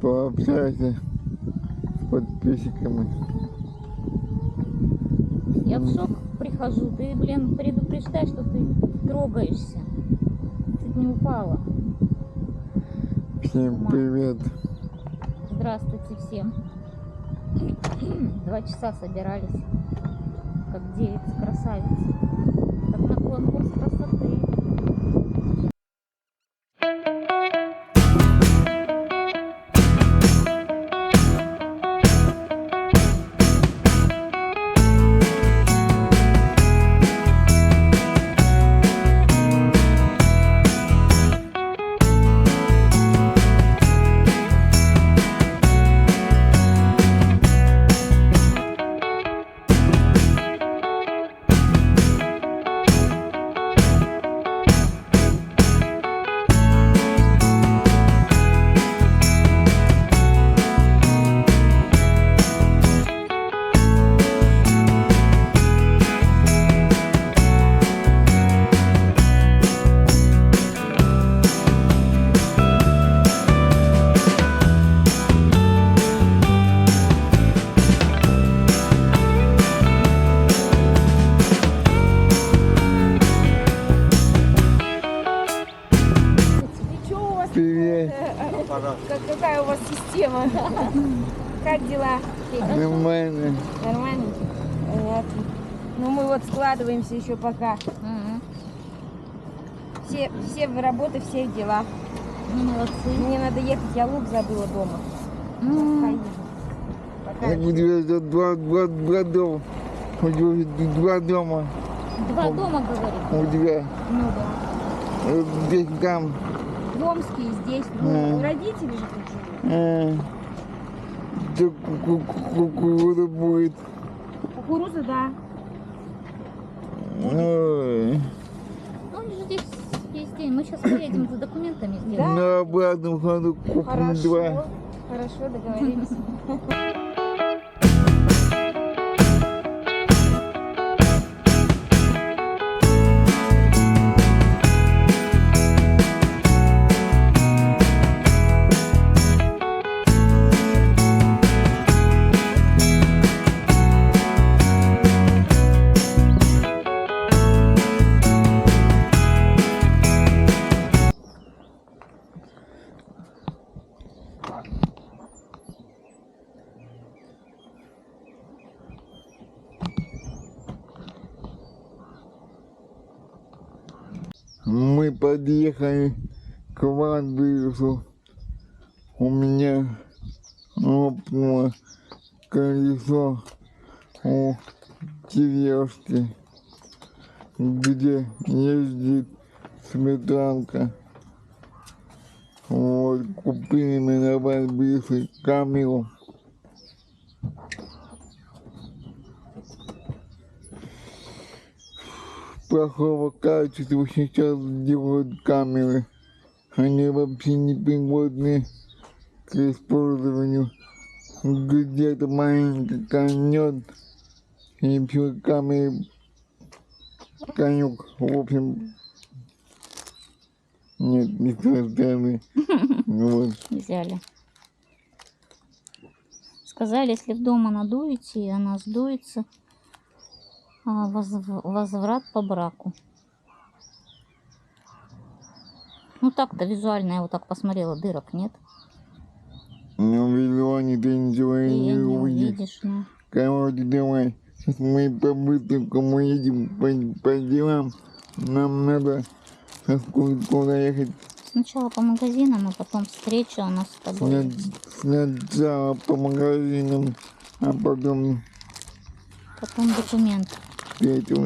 пообщайся с подписчиками. Я в шок прихожу. Ты, блин, предупреждай, что ты трогаешься. Чуть не упала. Всем привет. Здравствуйте всем. 2 часа собирались, как девицы, красавицы, как на конкурс красоты. Привет. Какая у вас система? Как дела? Нормально. Нормально? Понятно. Ну мы вот складываемся еще пока. Все в работы, все в дела. Ну, молодцы. Мне надо ехать, я лук забыла дома. Пока У тебя два дома. У тебя 2 дома. 2 дома, говорит. У тебя. Ну да. Здесь там. В Омске и здесь. Ну, родители же тут живут. Кукуруза будет. Кукуруза, да. Ой. Ну, они же здесь весь день. Мы сейчас поедем за документами сделаем. На обратном ходу купим 2. Хорошо, договорились. Мы подъехали к Вандерсу. У меня лопнуло колесо у тележки, где ездит Сметанка. Вот, купили мы на Вандерсе камеру. Плохого качества сейчас делают камеры. Они вообще не пригодны к использованию. Где-то маленький конет и все камеры конюк. В общем, нет, не с той стороны. Вот. Взяли. Сказали, если в дома надуете, и она сдуется, возврат по браку. Ну так-то визуально я вот так посмотрела, дырок нет. Ну, визуально ты ничего Ты не не увидишь. увидишь, ну. Короче, давай. Сейчас мы по-быстренькому едем по делам. Нам надо куда ехать. Сначала по магазинам, а потом встреча у нас с тобой. Сначала по магазинам, а потом Потом документ. третьего.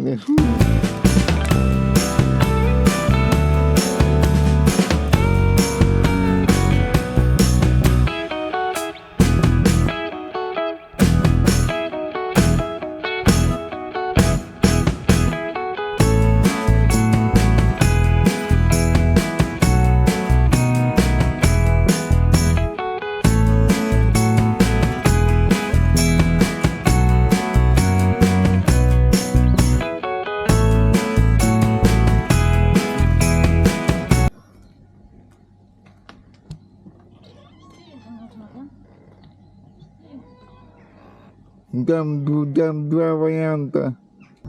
Там два варианта.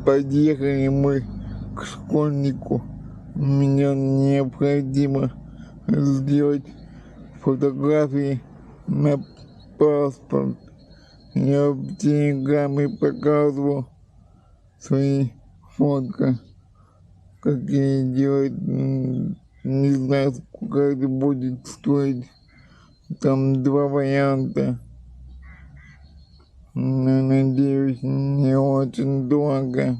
Подъехали мы к школьнику. Мне необходимо сделать фотографии на паспорт. Я в телеграме показывал свои фотки, какие делать. Не знаю, сколько это будет стоить. Там два варианта. Но, надеюсь, не очень дорого.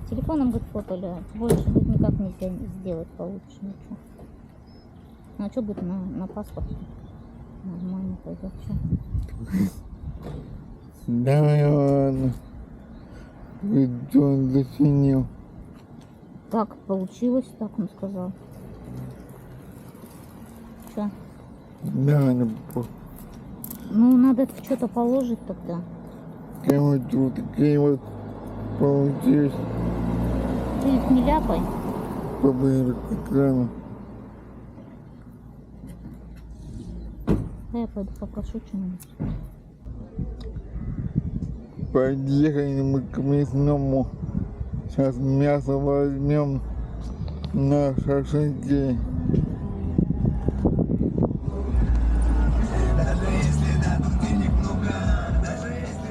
Телефоном говорит фотали, больше тут никак нельзя сделать получше ничего. Ну а что будет на паспорте? Нормально пойдет все. Давай, ладно. Ведь он заценил. Так получилось, так он сказал. Что? Да, Ну надо это что-то положить тогда. короче, вот такие вот получились Ты их не ляпай. побыли к экрану. Да я пойду попрошу что-нибудь. Подъехали мы к мясному. Сейчас мясо возьмем на шашлыки.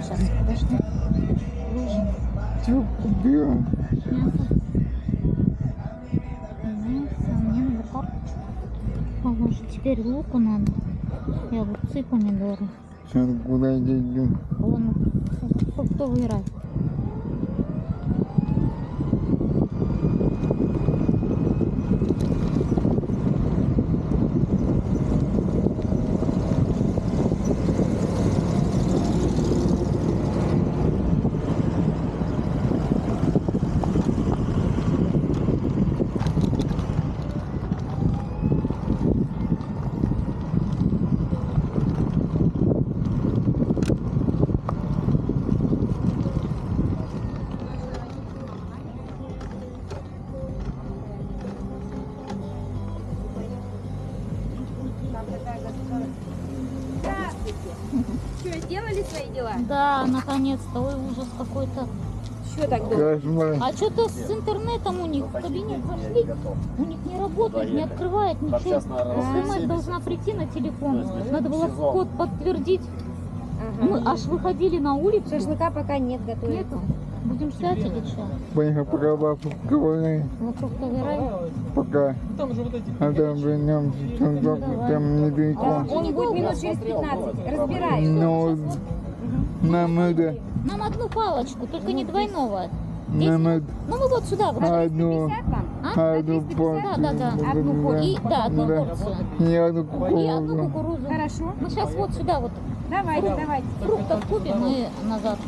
Сейчас, подожди. Ложим. Что купила? Мясо, мне надо карточку положить. Теперь луку надо. И огурцы, помидоры. Сейчас куда идем? Вон, кто выбирает? Что, сделали свои дела? Да, наконец-то. Ой, ужас какой-то. Что так долго? Кошмар. А что-то с интернетом у них в кабинет зашли, у них не работает, не открывает ничего. СМС должна прийти на телефон. Надо было код подтвердить. Мы аж выходили на улицу. Шашлыка пока нет, готовить. Нету. Будем ждать или что? Поехал пока бабку ковыряй. Вокруг ковырай. Пока. А там вернемся. Там недалеко. Он будет минут через 15. Разбираюсь. Но нам это... Нам одну палочку, только не двойного. Нам это... Ну мы вот сюда. Вот. Одну... 50 вам? А? Одну порцию. Да. Одну порцию. И, да, одну порцию. И одну И одну кукурузу. кукурузу. Хорошо. Мы сейчас вот сюда вот Давайте. фруктов купим и назад.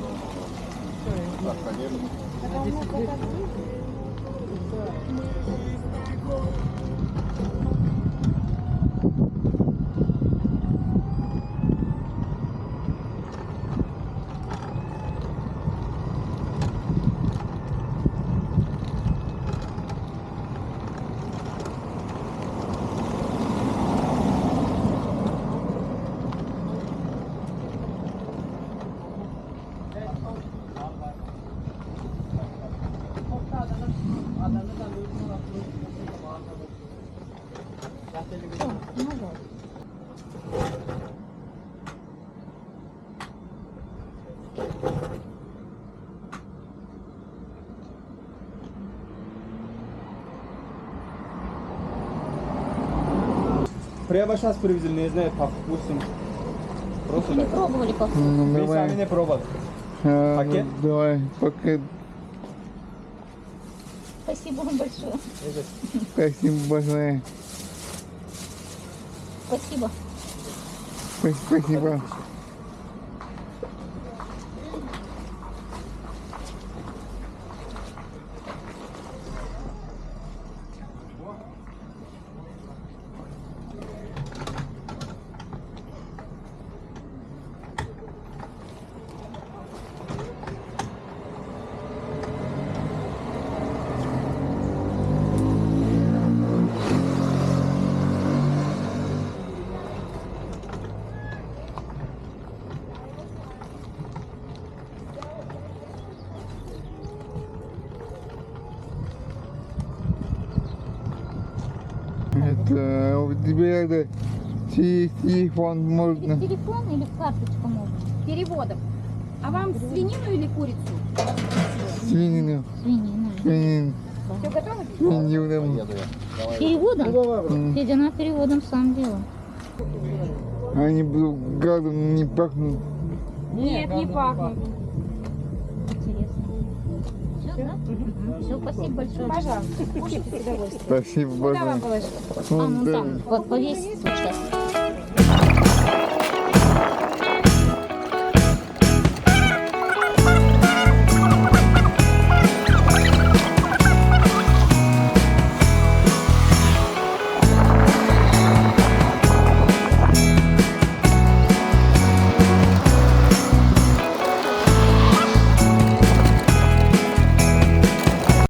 Всё, назад. Прямо сейчас привезли, не знаю, по вкусам. Просто Не так. пробовали как? Ну, Мы давай. сами не пробовали. А, Пакет? ну, давай, пакет. Спасибо вам большое. Спасибо большое. Спасибо. Спасибо. У тебя это телефон Через можно? телефон или в карточку можно? Переводом. А вам свинину или курицу? Свинину. Свинина. Свинину. Все готово? Свинину. Переводом? Федя, на переводом сам делал. Они будут гадом не пахнут. Нет, не пахнет. Интересно. Все, да? Все, спасибо большое. Пожалуйста, кушайте с удовольствием. Спасибо Куда вам большое. положить? А, ну там, вот повесить сейчас.